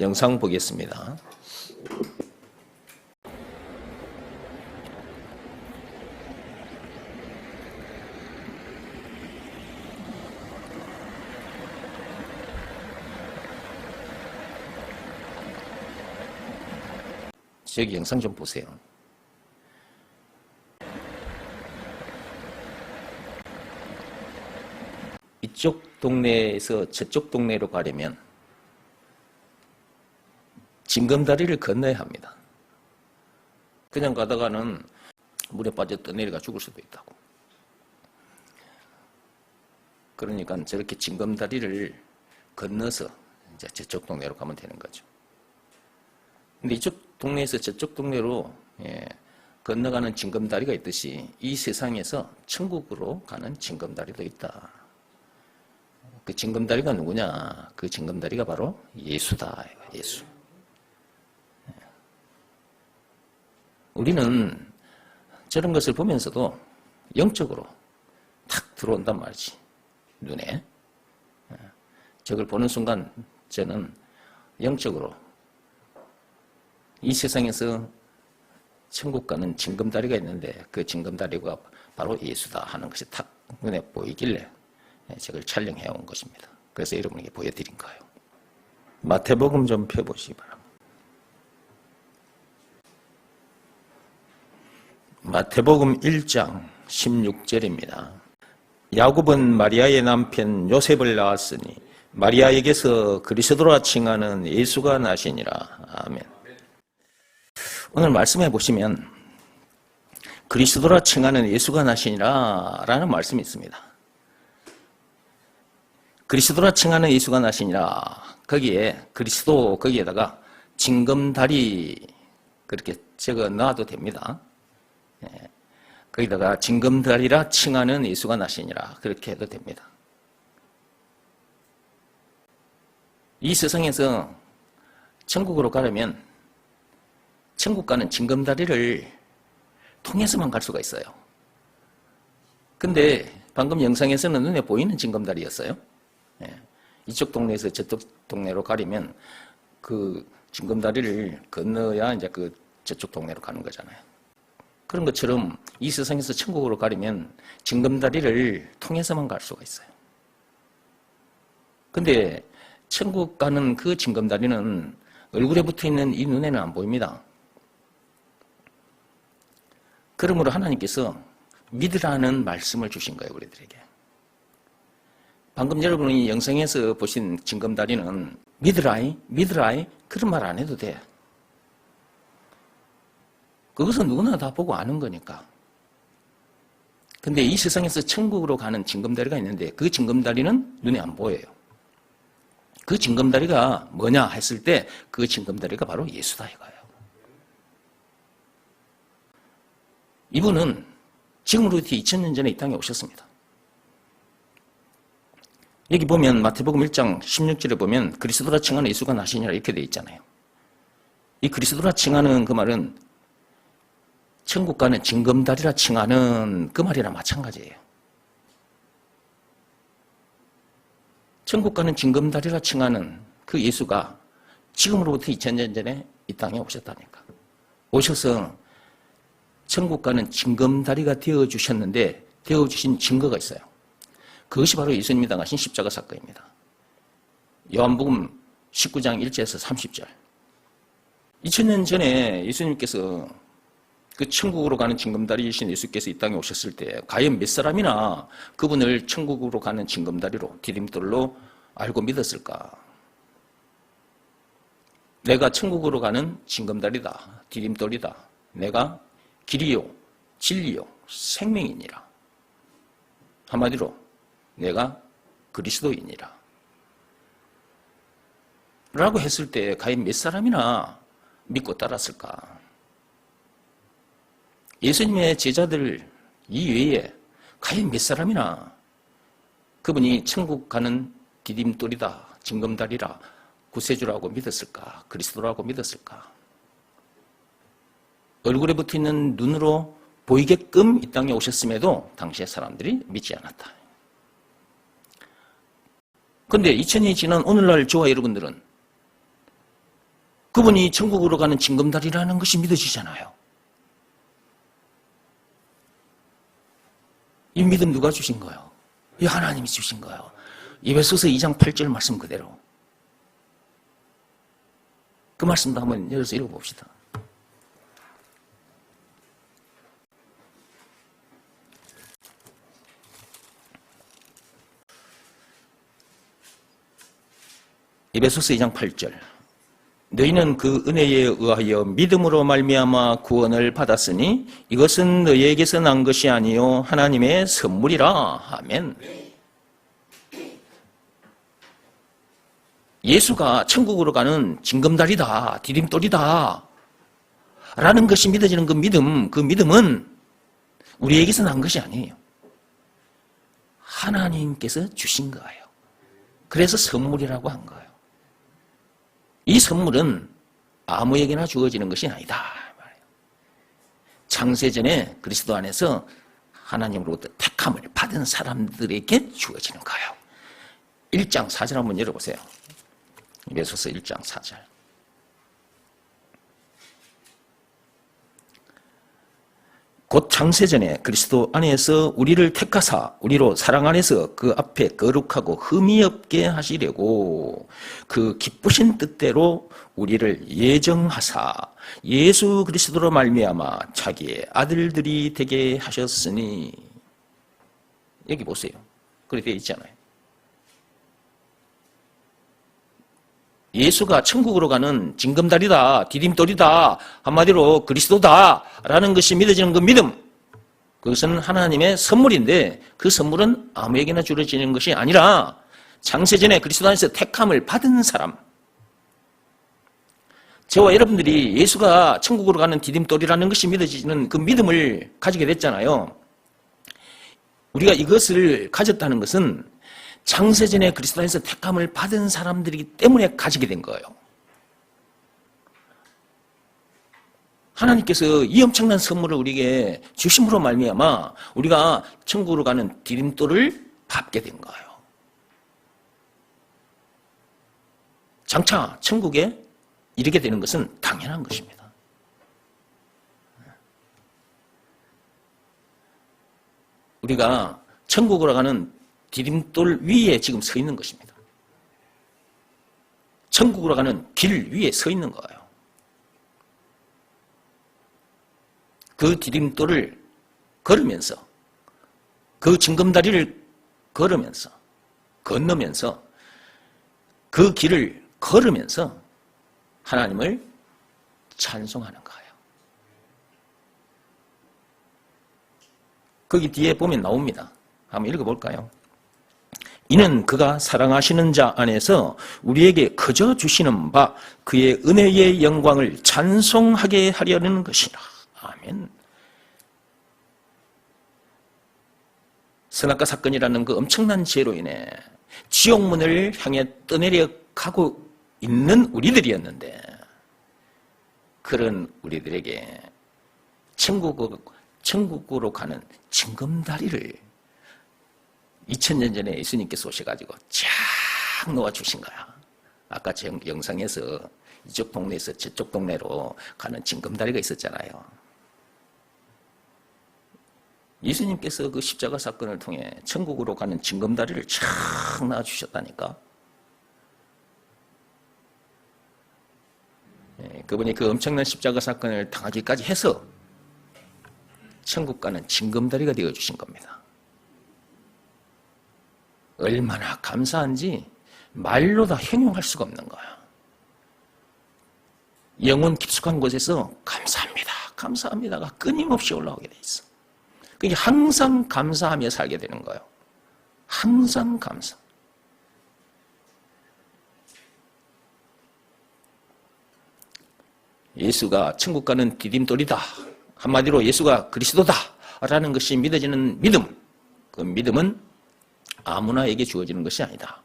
영상 보겠습니다. 저기 영상 좀 보세요. 이쪽 동네에서 저쪽 동네로 가려면 징검다리를 건너야 합니다. 그냥 가다가는 물에 빠져 떠내려가 죽을 수도 있다고. 그러니까 저렇게 징검다리를 건너서 이제 저쪽 동네로 가면 되는 거죠. 근데 이쪽 동네에서 저쪽 동네로 건너가는 징검다리가 있듯이 이 세상에서 천국으로 가는 징검다리도 있다. 그 징검다리가 누구냐? 그 징검다리가 바로 예수다. 예수. 우리는 저런 것을 보면서도 영적으로 탁 들어온단 말이지. 눈에. 저걸 보는 순간 저는 영적으로 이 세상에서 천국 가는 징검다리가 있는데 그 징검다리가 바로 예수다 하는 것이 탁 눈에 보이길래 저걸 촬영해 온 것입니다. 그래서 여러분에게 보여드린 거예요. 마태복음 좀 펴보시기 바랍니다. 마태복음 1장 16절입니다. 야곱은 마리아의 남편 요셉을 낳았으니 마리아에게서 그리스도라 칭하는 예수가 나시니라. 아멘. 오늘 말씀해 보시면 그리스도라 칭하는 예수가 나시니라 라는 말씀이 있습니다. 그리스도라 칭하는 예수가 나시니라. 거기에 그리스도 거기에다가 징검다리 그렇게 적어 놔도 됩니다. 거기다가 징검다리라 칭하는 예수가 나시니라 그렇게 해도 됩니다. 이 세상에서 천국으로 가려면 천국 가는 징검다리를 통해서만 갈 수가 있어요. 근데 방금 영상에서는 눈에 보이는 징검다리였어요. 이쪽 동네에서 저쪽 동네로 가려면 그 징검다리를 건너야 이제 그 저쪽 동네로 가는 거잖아요. 그런 것처럼 이 세상에서 천국으로 가려면 징검다리를 통해서만 갈 수가 있어요. 근데 천국 가는 그 징검다리는 얼굴에 붙어 있는 이 눈에는 안 보입니다. 그러므로 하나님께서 믿으라는 말씀을 주신 거예요, 우리들에게. 방금 여러분이 영상에서 보신 징검다리는 믿으라이, 믿으라이 그런 말 안 해도 돼. 그것은 누구나 다 보고 아는 거니까. 근데 이 세상에서 천국으로 가는 징검다리가 있는데 그 징검다리는 눈에 안 보여요. 그 징검다리가 뭐냐 했을 때 그 징검다리가 바로 예수다 이거예요. 이분은 지금으로부터 2000년 전에 이 땅에 오셨습니다. 여기 보면 마태복음 1장 16절에 보면 그리스도라 칭하는 예수가 나시니라 이렇게 되어 있잖아요. 이 그리스도라 칭하는 그 말은 천국 가는 징검다리라 칭하는 그 말이랑 마찬가지예요. 천국 가는 징검다리라 칭하는 그 예수가 지금으로부터 2000년 전에 이 땅에 오셨다니까. 오셔서 천국 가는 징검다리가 되어주셨는데 되어주신 증거가 있어요. 그것이 바로 예수님이 당하신 십자가 사건입니다. 요한복음 19장 1절에서 30절. 2000년 전에 예수님께서 그 천국으로 가는 징검다리이신 예수께서 이 땅에 오셨을 때 과연 몇 사람이나 그분을 천국으로 가는 징검다리로 디딤돌로 알고 믿었을까? 내가 천국으로 가는 징검다리다, 디딤돌이다. 내가 길이요, 진리요, 생명이니라. 한마디로 내가 그리스도이니라. 라고 했을 때 과연 몇 사람이나 믿고 따랐을까? 예수님의 제자들 이외에 과연 몇 사람이나 그분이 천국 가는 디딤돌이다, 징검다리라, 구세주라고 믿었을까? 그리스도라고 믿었을까? 얼굴에 붙어있는 눈으로 보이게끔 이 땅에 오셨음에도 당시의 사람들이 믿지 않았다. 그런데 2000년이 지난 오늘날 저와 여러분들은 그분이 천국으로 가는 징검다리라는 것이 믿어지잖아요. 이 믿음 누가 주신 거예요? 이 하나님이 주신 거예요. 에베소서 2장 8절 말씀 그대로. 그 말씀도 한번 열어서 읽어봅시다. 에베소서 2장 8절. 너희는 그 은혜에 의하여 믿음으로 말미암아 구원을 받았으니 이것은 너희에게서 난 것이 아니요 하나님의 선물이라. 아멘. 예수가 천국으로 가는 징검다리다, 디딤돌이다 라는 것이 믿어지는 그 믿음은 우리에게서 난 것이 아니에요. 하나님께서 주신 거예요. 그래서 선물이라고 한 거예요. 이 선물은 아무에게나 주어지는 것이 아니다. 창세전에 그리스도 안에서 하나님으로부터 택함을 받은 사람들에게 주어지는 거예요. 1장 4절 한번 열어보세요. 에베소서 1장 4절. 곧 창세전에 그리스도 안에서 우리를 택하사 우리로 사랑 안에서 그 앞에 거룩하고 흠이 없게 하시려고 그 기쁘신 뜻대로 우리를 예정하사 예수 그리스도로 말미암아 자기의 아들들이 되게 하셨으니. 여기 보세요. 그렇게 되어 있잖아요. 예수가 천국으로 가는 징검다리다, 디딤돌이다, 한마디로 그리스도다 라는 것이 믿어지는 그 믿음, 그것은 하나님의 선물인데 그 선물은 아무에게나 주어지는 것이 아니라 창세전에 그리스도 안에서 택함을 받은 사람, 저와 여러분들이 예수가 천국으로 가는 디딤돌이라는 것이 믿어지는 그 믿음을 가지게 됐잖아요. 우리가 이것을 가졌다는 것은 창세전에 그리스도 안에서 택함을 받은 사람들이기 때문에 가지게 된 거예요. 하나님께서 이 엄청난 선물을 우리에게 주심으로 말미암아 우리가 천국으로 가는 디딤돌을 밟게 된 거예요. 장차 천국에 이르게 되는 것은 당연한 것입니다. 우리가 천국으로 가는 디딤돌 위에 지금 서 있는 것입니다. 천국으로 가는 길 위에 서 있는 거예요. 그 디딤돌을 걸으면서, 그 징검다리를 걸으면서, 건너면서, 그 길을 걸으면서 하나님을 찬송하는 거예요. 거기 뒤에 보면 나옵니다. 한번 읽어볼까요? 이는 그가 사랑하시는 자 안에서 우리에게 거저 주시는 바 그의 은혜의 영광을 찬송하게 하려는 것이라. 아멘. 선악과 사건이라는 그 엄청난 죄로 인해 지옥문을 향해 떠내려 가고 있는 우리들이었는데, 그런 우리들에게 천국으로 가는 징검다리를 2000년 전에 예수님께서 오셔가지고 쫙 놓아주신 거야. 아까 제 영상에서 이쪽 동네에서 저쪽 동네로 가는 징검다리가 있었잖아요. 예수님께서 그 십자가 사건을 통해 천국으로 가는 징검다리를 쫙 놔주셨다니까. 그분이 그 엄청난 십자가 사건을 당하기까지 해서 천국 가는 징검다리가 되어주신 겁니다. 얼마나 감사한지 말로 다 형용할 수가 없는 거야. 영혼 깊숙한 곳에서 감사합니다, 감사합니다가 끊임없이 올라오게 돼 있어. 그게 항상 감사하며 살게 되는 거예요. 항상 감사. 예수가 천국 가는 디딤돌이다, 한마디로 예수가 그리스도다 라는 것이 믿어지는 믿음, 그 믿음은 아무나에게 주어지는 것이 아니다.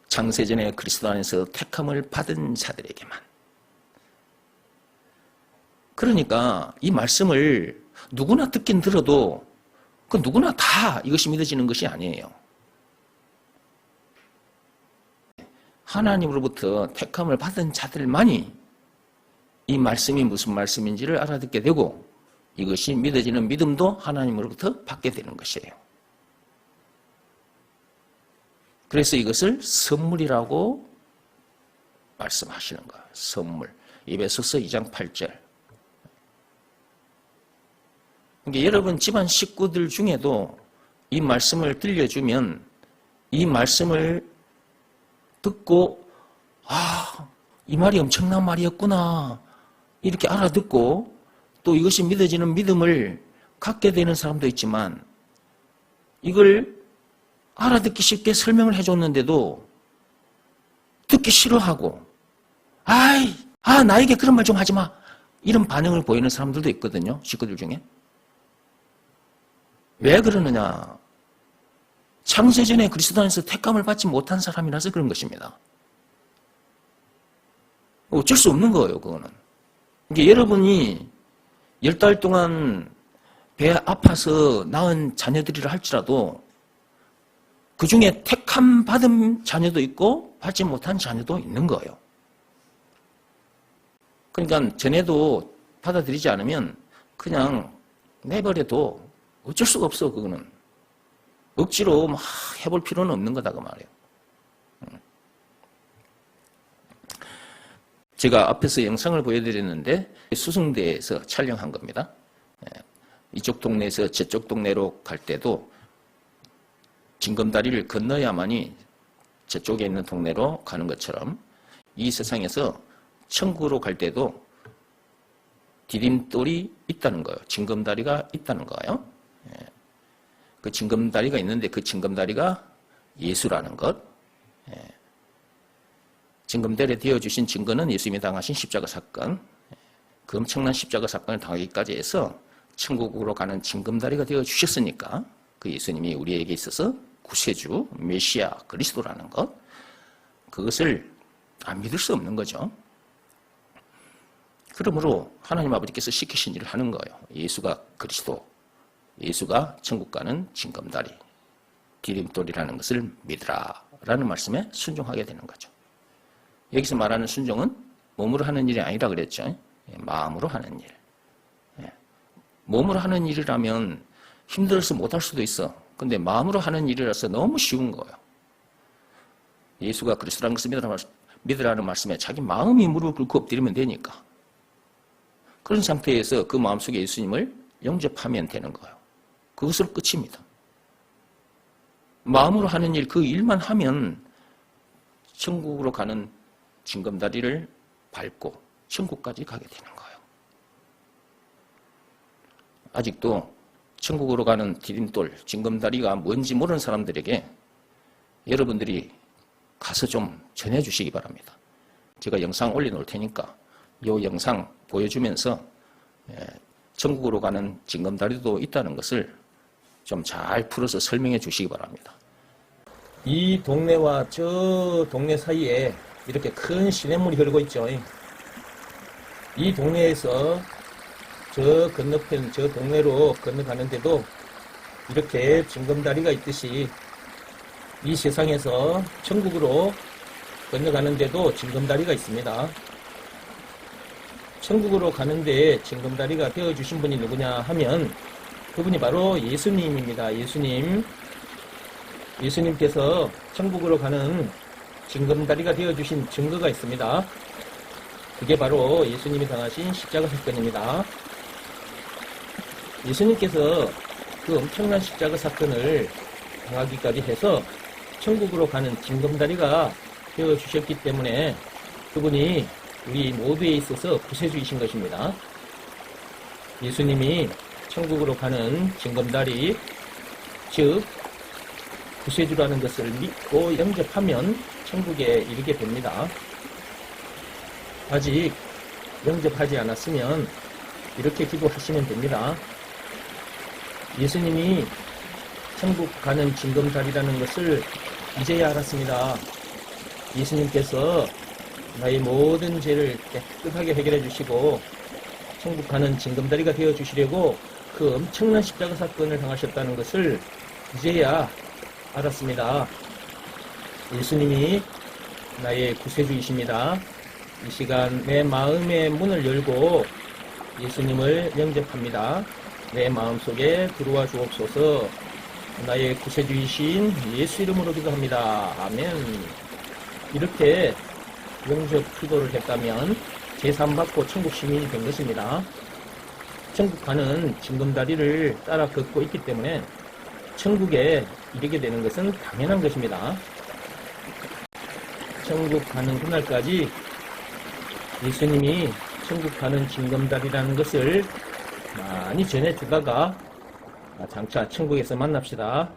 창세전에 그리스도 안에서 택함을 받은 자들에게만. 그러니까 이 말씀을 누구나 듣긴 들어도 그 누구나 다 이것이 믿어지는 것이 아니에요. 하나님으로부터 택함을 받은 자들만이 이 말씀이 무슨 말씀인지를 알아듣게 되고 이것이 믿어지는 믿음도 하나님으로부터 받게 되는 것이에요. 그래서 이것을 선물이라고 말씀하시는 거예요. 선물. 에베소서 2장 8절. 그러니까 여러분 집안 식구들 중에도 이 말씀을 들려주면 이 말씀을 듣고 이 말이 엄청난 말이었구나 이렇게 알아듣고 또 이것이 믿어지는 믿음을 갖게 되는 사람도 있지만 이걸 알아듣기 쉽게 설명을 해줬는데도 듣기 싫어하고 나에게 그런 말 좀 하지 마 이런 반응을 보이는 사람들도 있거든요. 식구들 중에. 왜 그러느냐? 창세전에 그리스도 안에서 택감을 받지 못한 사람이라서 그런 것입니다. 어쩔 수 없는 거예요, 그거는. 그러니까 여러분이 10달 동안 배 아파서 낳은 자녀들이라 할지라도 그 중에 택함 받은 자녀도 있고 받지 못한 자녀도 있는 거예요. 그러니까 전에도 받아들이지 않으면 그냥 내버려도 어쩔 수가 없어, 그거는. 억지로 막 해볼 필요는 없는 거다, 그 말이에요. 제가 앞에서 영상을 보여드렸는데 수성대에서 촬영한 겁니다. 이쪽 동네에서 저쪽 동네로 갈 때도 징검다리를 건너야만이 저쪽에 있는 동네로 가는 것처럼 이 세상에서 천국으로 갈 때도 디딤돌이 있다는 거예요. 징검다리가 있다는 거예요. 그 징검다리가 있는데 그 징검다리가 예수라는 것. 징검다리에 되어주신 증거는 예수님이 당하신 십자가 사건. 그 엄청난 십자가 사건을 당하기까지 해서 천국으로 가는 징검다리가 되어주셨으니까 그 예수님이 우리에게 있어서 구세주, 메시아, 그리스도라는 것. 그것을 안 믿을 수 없는 거죠. 그러므로 하나님 아버지께서 시키신 일을 하는 거예요. 예수가 그리스도, 예수가 천국 가는 징검다리, 디딤돌이라는 것을 믿으라 라는 말씀에 순종하게 되는 거죠. 여기서 말하는 순종은 몸으로 하는 일이 아니라 그랬죠. 마음으로 하는 일. 몸으로 하는 일이라면 힘들어서 못할 수도 있어. 근데 마음으로 하는 일이라서 너무 쉬운 거예요. 예수가 그리스도라는 것을 믿으라는 말씀에 자기 마음이 무릎을 꿇고 엎드리면 되니까. 그런 상태에서 그 마음속에 예수님을 영접하면 되는 거예요. 그것으로 끝입니다. 마음으로 하는 일, 그 일만 하면 천국으로 가는 징검다리를 밟고 천국까지 가게 되는 거예요. 아직도 천국으로 가는 디딤돌, 징검다리가 뭔지 모르는 사람들에게 여러분들이 가서 좀 전해주시기 바랍니다. 제가 영상 올려놓을 테니까 이 영상 보여주면서 천국으로 가는 징검다리도 있다는 것을 좀 잘 풀어서 설명해 주시기 바랍니다. 이 동네와 저 동네 사이에 이렇게 큰 시냇물이 흐르고 있죠. 이 동네에서 저 건너편 저 동네로 건너가는데도 이렇게 징검다리가 있듯이 이 세상에서 천국으로 건너가는데도 징검다리가 있습니다. 천국으로 가는데 징검다리가 되어주신 분이 누구냐 하면 그분이 바로 예수님입니다. 예수님께서 천국으로 가는 징검다리가 되어주신 증거가 있습니다. 그게 바로 예수님이 당하신 십자가 사건입니다. 예수님께서 그 엄청난 십자가 사건을 당하기까지 해서 천국으로 가는 징검다리가 되어주셨기 때문에 그분이 우리 모두에 있어서 구세주이신 것입니다. 예수님이 천국으로 가는 징검다리, 즉 구세주라는 것을 믿고 영접하면 천국에 이르게 됩니다. 아직 영접하지 않았으면 이렇게 기도하시면 됩니다. 예수님이 천국 가는 징검다리라는 것을 이제야 알았습니다. 예수님께서 나의 모든 죄를 깨끗하게 해결해 주시고 천국 가는 징검다리가 되어 주시려고 그 엄청난 십자가 사건을 당하셨다는 것을 이제야 알았습니다. 예수님이 나의 구세주이십니다. 이 시간 내 마음의 문을 열고 예수님을 영접합니다. 내 마음속에 들어와 주옵소서. 나의 구세주이신 예수 이름으로 기도합니다. 아멘. 이렇게 영접 기도를 했다면 제3받고 천국 시민이 된 것입니다. 천국 가는 징검다리를 따라 걷고 있기 때문에 천국에 이르게 되는 것은 당연한 것입니다. 천국 가는 그날까지 예수님이 천국 가는 징검다리라는 것을 많이 전해주다가 장차 천국에서 만납시다.